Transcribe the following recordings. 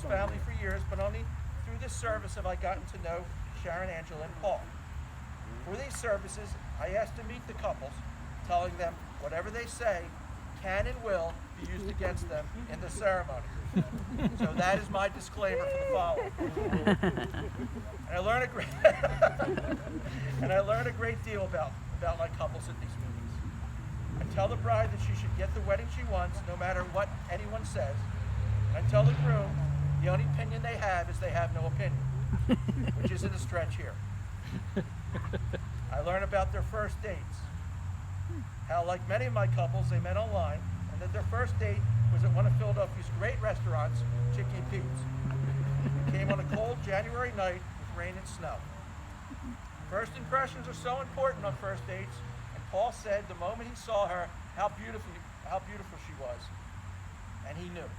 family for years, but only through this service have I gotten to know Sharon, Angela, and Paul. For these services, I asked to meet the couples, telling them whatever they say can and will be used against them in the ceremony. So that is my disclaimer for the following. And I learn a great deal about my couples at these meetings. I tell the bride that she should get the wedding she wants, no matter what anyone says. And I tell the groom the only opinion they have is they have no opinion, which isn't a stretch here. I learn about their first dates. How, like many of my couples, they met online, and that their first date was at one of Philadelphia's great restaurants, Chicken Pete's. It came on a cold January night with rain and snow. First impressions are so important on first dates, and Paul said the moment he saw her how beautiful she was, and he knew.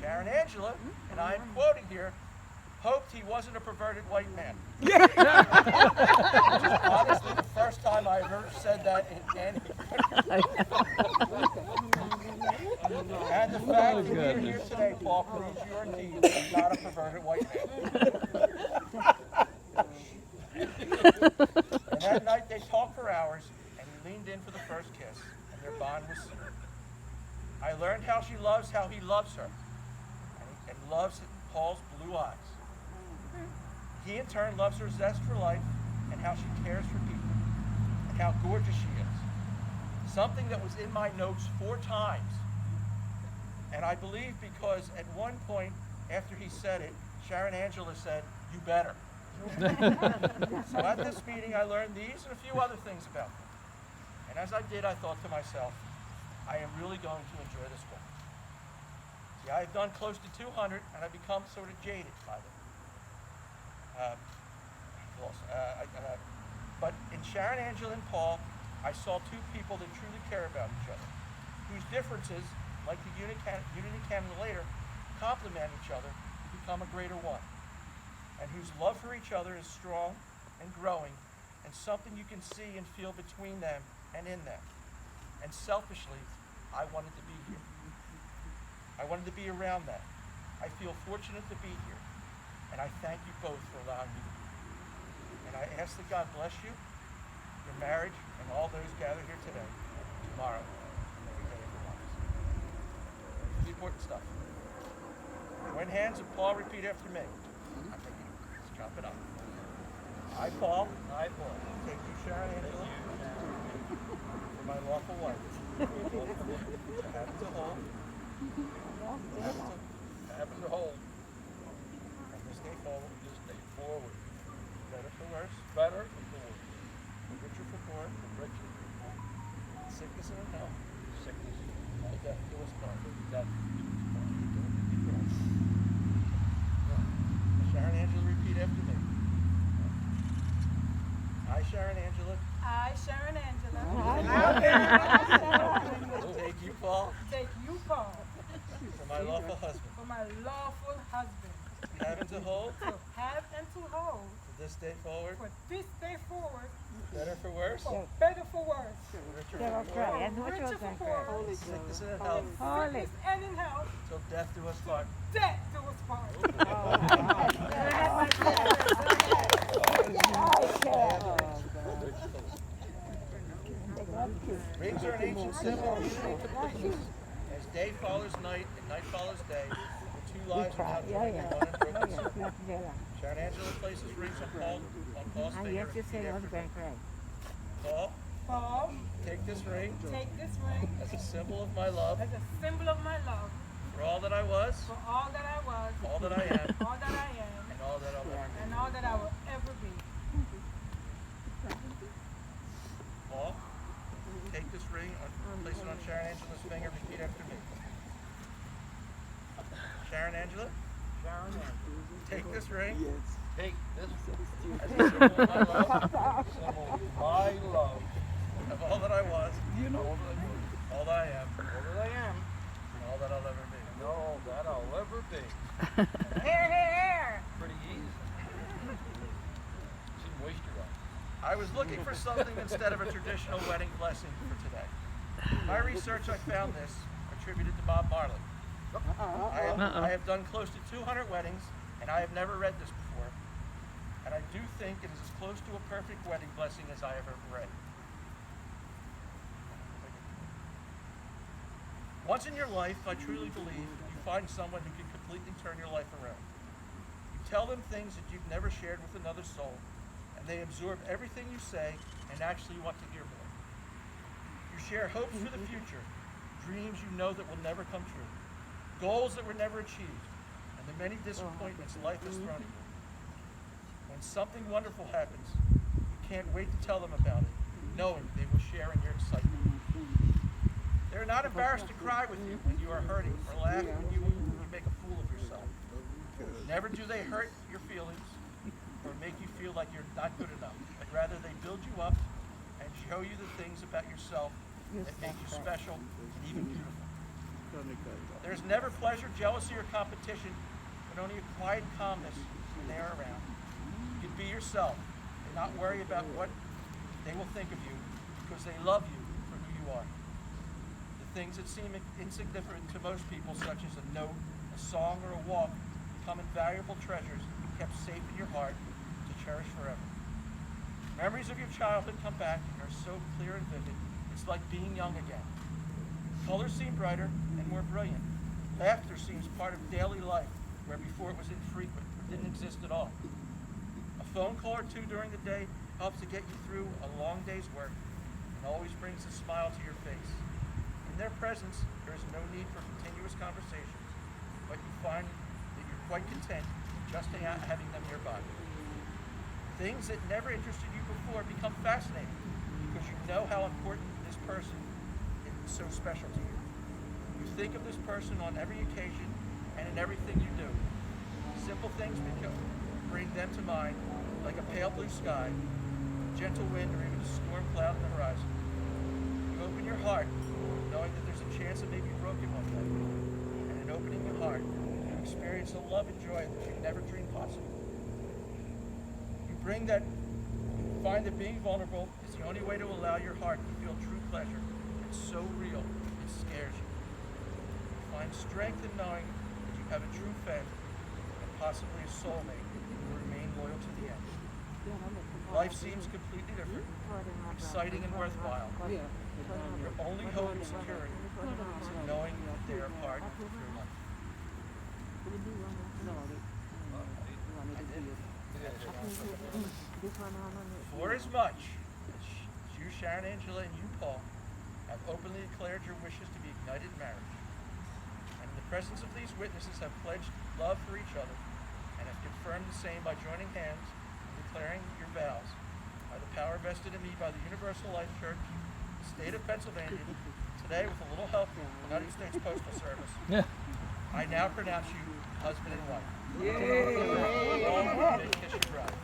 Sharon Angela, and I am quoting here, hoped he wasn't a perverted white man. Which is honestly the first time I've ever said that in any. And the fact that you're here today, Paul, proves you are indeed not a perverted white man. And that night they talked for hours, and he leaned in for the first kiss, and their bond was seared. I learned how she loves how he loves her, and loves Paul's blue eyes. He in turn loves her zest for life and how she cares for people and how gorgeous she is. Something that was in my notes 4 times. And I believe because at one point after he said it, Sharon Angela said, "You better." So at this meeting I learned these and a few other things about them. And as I did, I thought to myself, I am really going to enjoy this one. See, I have done close to 200 and I've become sort of jaded by them. But in Sharon, Angela, and Paul, I saw 2 people that truly care about each other, whose differences, like the unity candidate, complement each other to become a greater one, and whose love for each other is strong and growing, and something you can see and feel between them and in them. And selfishly, I wanted to be here. I wanted to be around them. I feel fortunate to be here. And I thank you both for allowing me to be here. And I ask that God bless you, your marriage, and all those gathered here today, tomorrow, and every day of your lives. The important stuff. Join hands and Paul, repeat after me. Let's chop it up. I, Paul. I, Paul. Take you, Sharon Angela, for my lawful wife. To have to hold. Happen to hold. Forward. This day forward. Better for worse. Better for worse. For richer for poor. For richer. Sickness and health. Sickness. And death do us part. Death. Sharon Angela, repeat after me. I, Sharon Angela. I, Sharon Angela. Take you, Paul. Take you, Paul. For my lawful husband. For my lawful husband. Have and to hold. To have and to hold. For this day forward. For this day forward. Better for worse. For better for worse. Richer They'll for cry. poor. And what Richer was for that poor. cry? Sickness and in health. Holy. Sickness and in health. Till death do us part. Death do us part. Rings are an ancient symbol of unity and completeness. As day follows night and night follows day, the 2 lives are now joined in one unbroken circle. Sharon Angela places rings on Paul's I finger. have to say Repeat I after was me. going to cry. Paul, Paul, take this ring take this ring as a symbol of my love as a symbol of my love for all that I was, for all that I was, all that I am, all that I am, and all that I'll ever be. and all that I will ever be. Paul, take this ring, place it on Sharon Angela's finger. Repeat after me. Sharon Angela, Sharon Angela. take this ring Take this as a symbol of my love symbol of my love. of all that I was, all that I am, All that I am. and all that I'll ever be. And all that I'll ever be. Here, here, here. Pretty easy. She moisturized. I was looking for something instead of a traditional wedding blessing for today. In my research, I found this attributed to Bob Marley. I have done close to 200 weddings, and I have never read this before. And I do think it is as close to a perfect wedding blessing as I have ever read. Once in your life, I truly believe, you find someone who can completely turn your life around. You tell them things that you've never shared with another soul, and they absorb everything you say and actually want to hear more. You share hopes for the future, dreams you know that will never come true, goals that were never achieved, and the many disappointments life has thrown at you. When something wonderful happens, you can't wait to tell them about it, knowing they will share in your excitement. They're not embarrassed to cry with you when you are hurting or laugh when you make a fool of yourself. Never do they hurt your feelings or make you feel like you're not good enough, but rather they build you up and show you the things about yourself that make you special and even beautiful. There's never pleasure, jealousy, or competition, but only a quiet calmness when they are around. You can be yourself and not worry about what they will think of you because they love you for who you are. The things that seem insignificant to most people, such as a note, a song, or a walk, become invaluable treasures kept safe in your heart to cherish forever. Memories of your childhood come back and are so clear and vivid, it's like being young again. Colors seem brighter and more brilliant. Laughter seems part of daily life, where before it was infrequent or didn't exist at all. A phone call or two during the day helps to get you through a long day's work and always brings a smile to your face. In their presence, there is no need for continuous conversations, but you find that you're quite content just having them nearby. Things that never interested you before become fascinating because you know how important this person is so special to you. You think of this person on every occasion and in everything you do. Simple things bring them to mind, like a pale blue sky, a gentle wind, or even a storm cloud on the horizon. You open your heart, knowing that there's a chance it may be broken one day. And in opening your heart, you experience a love and joy that you never dreamed possible. You find that being vulnerable is the only way to allow your heart to feel true pleasure. It's so real, it scares you. You find strength in knowing that you have a true friend and possibly a soulmate who will remain loyal to the end. Life seems completely different, exciting and worthwhile. Your only hope and security is in knowing that they are part of your life. For as much as you, Sharon Angela, and you, Paul, have openly declared your wishes to be ignited in marriage, and in the presence of these witnesses have pledged love for each other, and have confirmed the same by joining hands and declaring your vows, by the power vested in me by the Universal Life Church, the state of Pennsylvania, today with a little help from the United States Postal Service, I now pronounce you husband and wife. Yay! Kiss your bride.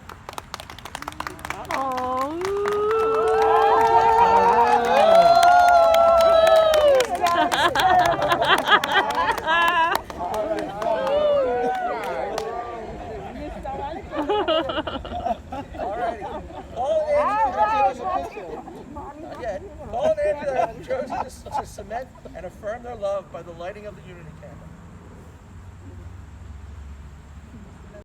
Paul and Angela have chosen to cement and affirm their love by the lighting of the unity candle.